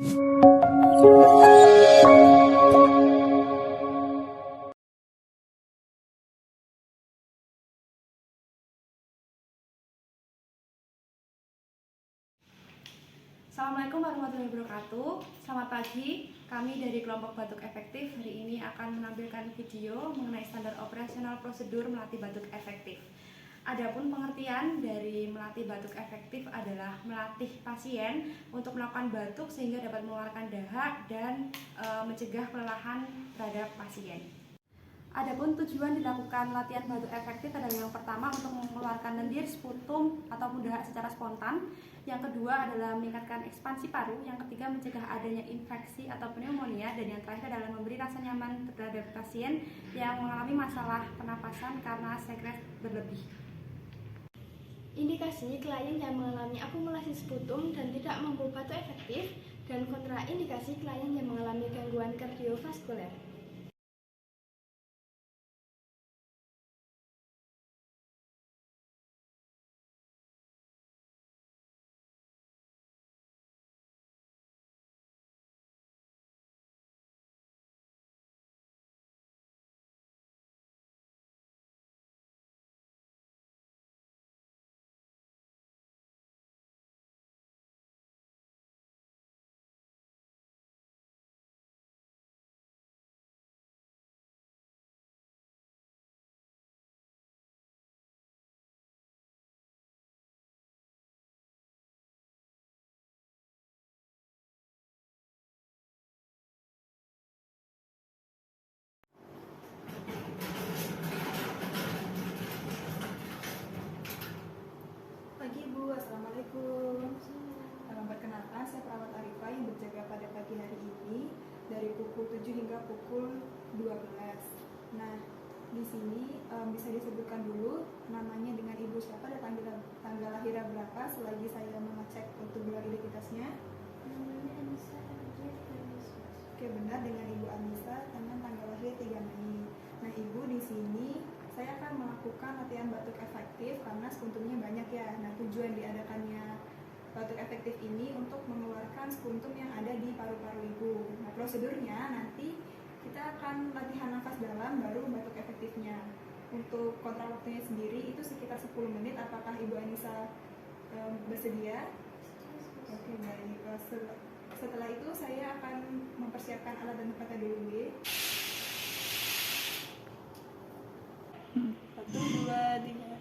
Assalamualaikum warahmatullahi wabarakatuh. Selamat pagi, kami dari kelompok batuk efektif hari ini akan menampilkan video mengenai standar operasional prosedur melatih batuk efektif. Adapun pengertian dari melatih batuk efektif adalah melatih pasien untuk melakukan batuk sehingga dapat mengeluarkan dahak dan mencegah kelelahan terhadap pasien. Adapun tujuan dilakukan latihan batuk efektif adalah yang pertama untuk mengeluarkan lendir, sputum ataupun dahak secara spontan. Yang kedua adalah meningkatkan ekspansi paru. Yang ketiga mencegah adanya infeksi atau pneumonia. Dan yang terakhir adalah memberi rasa nyaman terhadap pasien yang mengalami masalah pernapasan karena sekret berlebih. Indikasi klien yang mengalami akumulasi sputum dan tidak mampu batuk efektif, dan kontraindikasi klien yang mengalami gangguan kardiovaskuler. Pagi Bu, Assalamualaikum. Perkenalkan, saya perawat Arifah yang berjaga pada pagi hari ini dari pukul 7 hingga pukul 12. Nah, di sini bisa disebutkan dulu namanya dengan Ibu siapa dan tanggal lahirnya berapa selagi saya mengecek untuk gelar identitasnya. Namanya Anissa. Oke, benar, dengan Ibu Anissa dengan tanggal lahir 3 Mei. Nah, Ibu di sini saya akan melakukan latihan batuk efektif karena spuntumnya banyak ya. Nah, tujuan diadakannya batuk efektif ini untuk mengeluarkan spuntum yang ada di paru-paru Ibu. Nah, prosedurnya nanti kita akan latihan nafas dalam baru batuk efektifnya. Untuk kontra waktunya sendiri itu sekitar 10 menit. Apakah Ibu Anissa bersedia? Oke, baik. Setelah itu saya akan mempersiapkan alat dan tempatnya dulu ya. 1, 2, 3.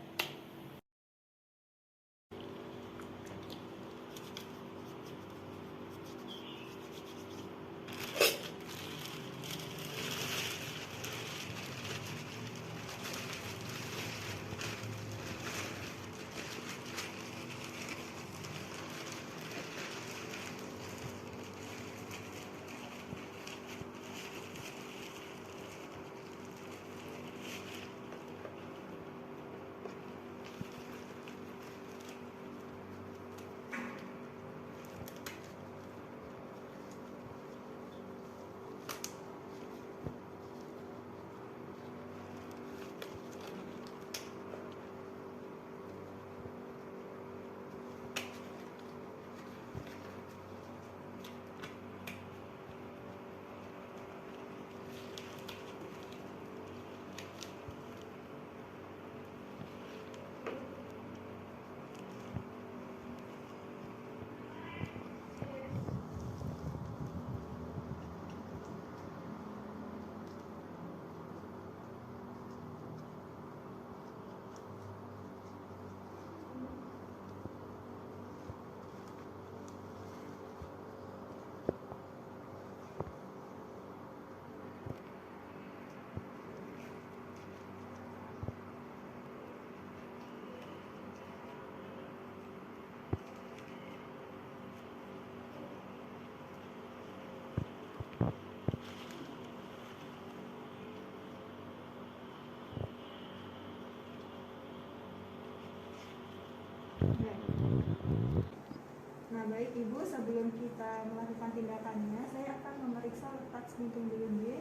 Nah, baik Ibu, sebelum kita melakukan tindakannya, saya akan memeriksa letak spuntum dulu ya.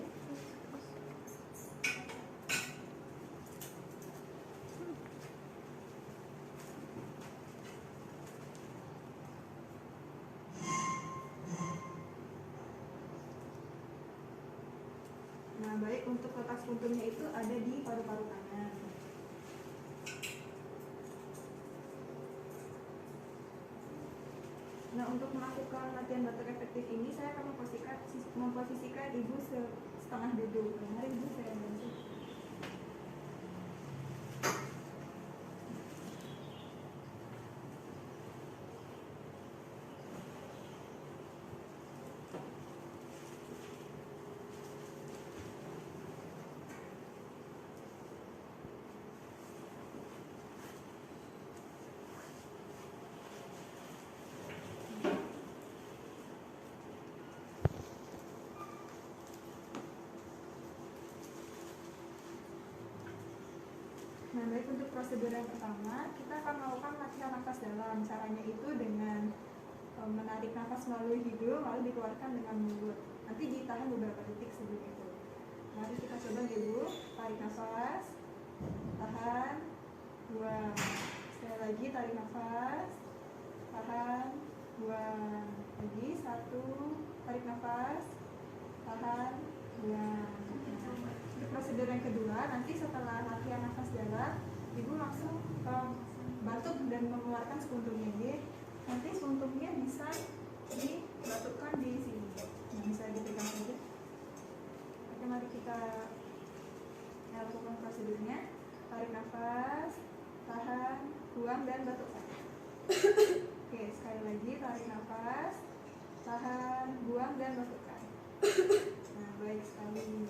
Nah, baik, untuk letak spuntumnya itu ada di paru-paru kanan. Nah, untuk melakukan latihan batuk efektif ini, saya akan memposisikan ibu setengah duduk. Mari ibu saya bantu. Nah, baik, untuk prosedur yang pertama, kita akan melakukan latihan nafas dalam. Caranya itu dengan menarik nafas melalui hidung, lalu dikeluarkan dengan mulut. Nanti ditahan beberapa detik sebelum itu. Mari kita coba dulu. Tarik nafas, tahan, buang. Sekali lagi, tarik nafas, tahan, buang. Lagi, satu, tarik nafas, tahan, buang. Untuk prosedur yang kedua, nanti setelah latihan nafas dalam, ibu langsung batuk dan mengeluarkan spuntumnya. Nanti spuntumnya bisa dibatukkan di sini. Nah, bisa dipegang saja. Oke, mari kita lakukan prosedurnya. Tarik nafas, tahan, buang, dan batukkan. Oke, sekali lagi, tarik nafas, tahan, buang, dan batukkan. Nah, baik sekali.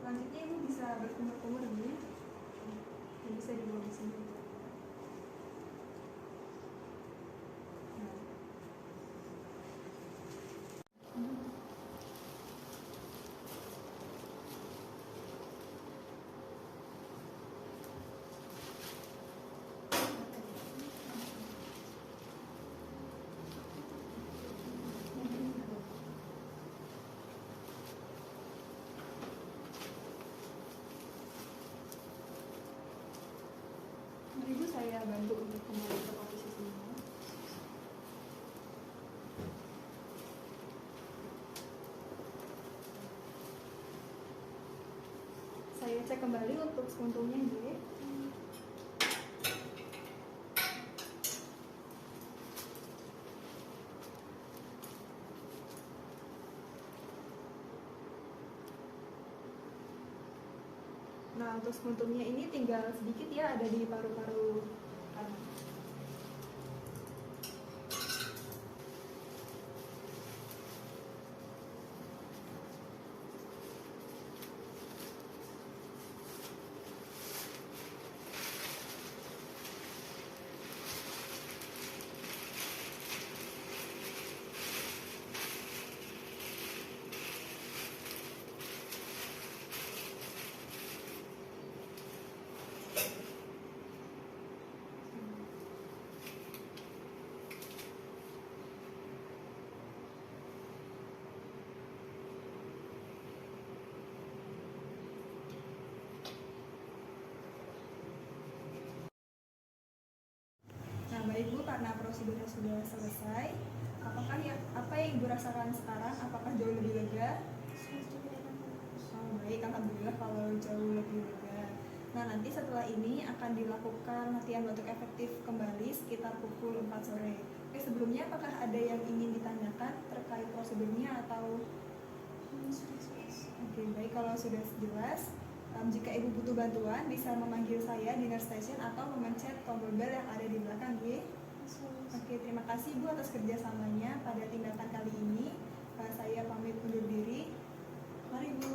Selanjutnya ibu bisa berkumur-kumur dulu, dan bisa dibawa di sini. Mari ibu saya bantu untuk kembali ke posisi semula. Saya cek kembali untuk spuntumnya, G. Nah, untuk spuntumnya ini tinggal sedikit ya, ada di paru-paru kanan. Nah, baik Bu, karena prosedurnya sudah selesai, apa yang Ibu rasakan sekarang? Apakah jauh lebih lega? Oh, baik, alhamdulillah kalau jauh lebih lega. Nah, nanti setelah ini akan dilakukan latihan batuk efektif kembali sekitar pukul 4 sore. Oke, sebelumnya apakah ada yang ingin ditanyakan terkait prosedurnya atau? Oke, baik, kalau sudah jelas, jika Ibu butuh bantuan bisa memanggil saya di nurse station atau memencet tombol bel yang ada di belakang, G. Oke, terima kasih Bu atas kerjasamanya pada tindakan kali ini. Saya pamit undur diri. Mari Bu.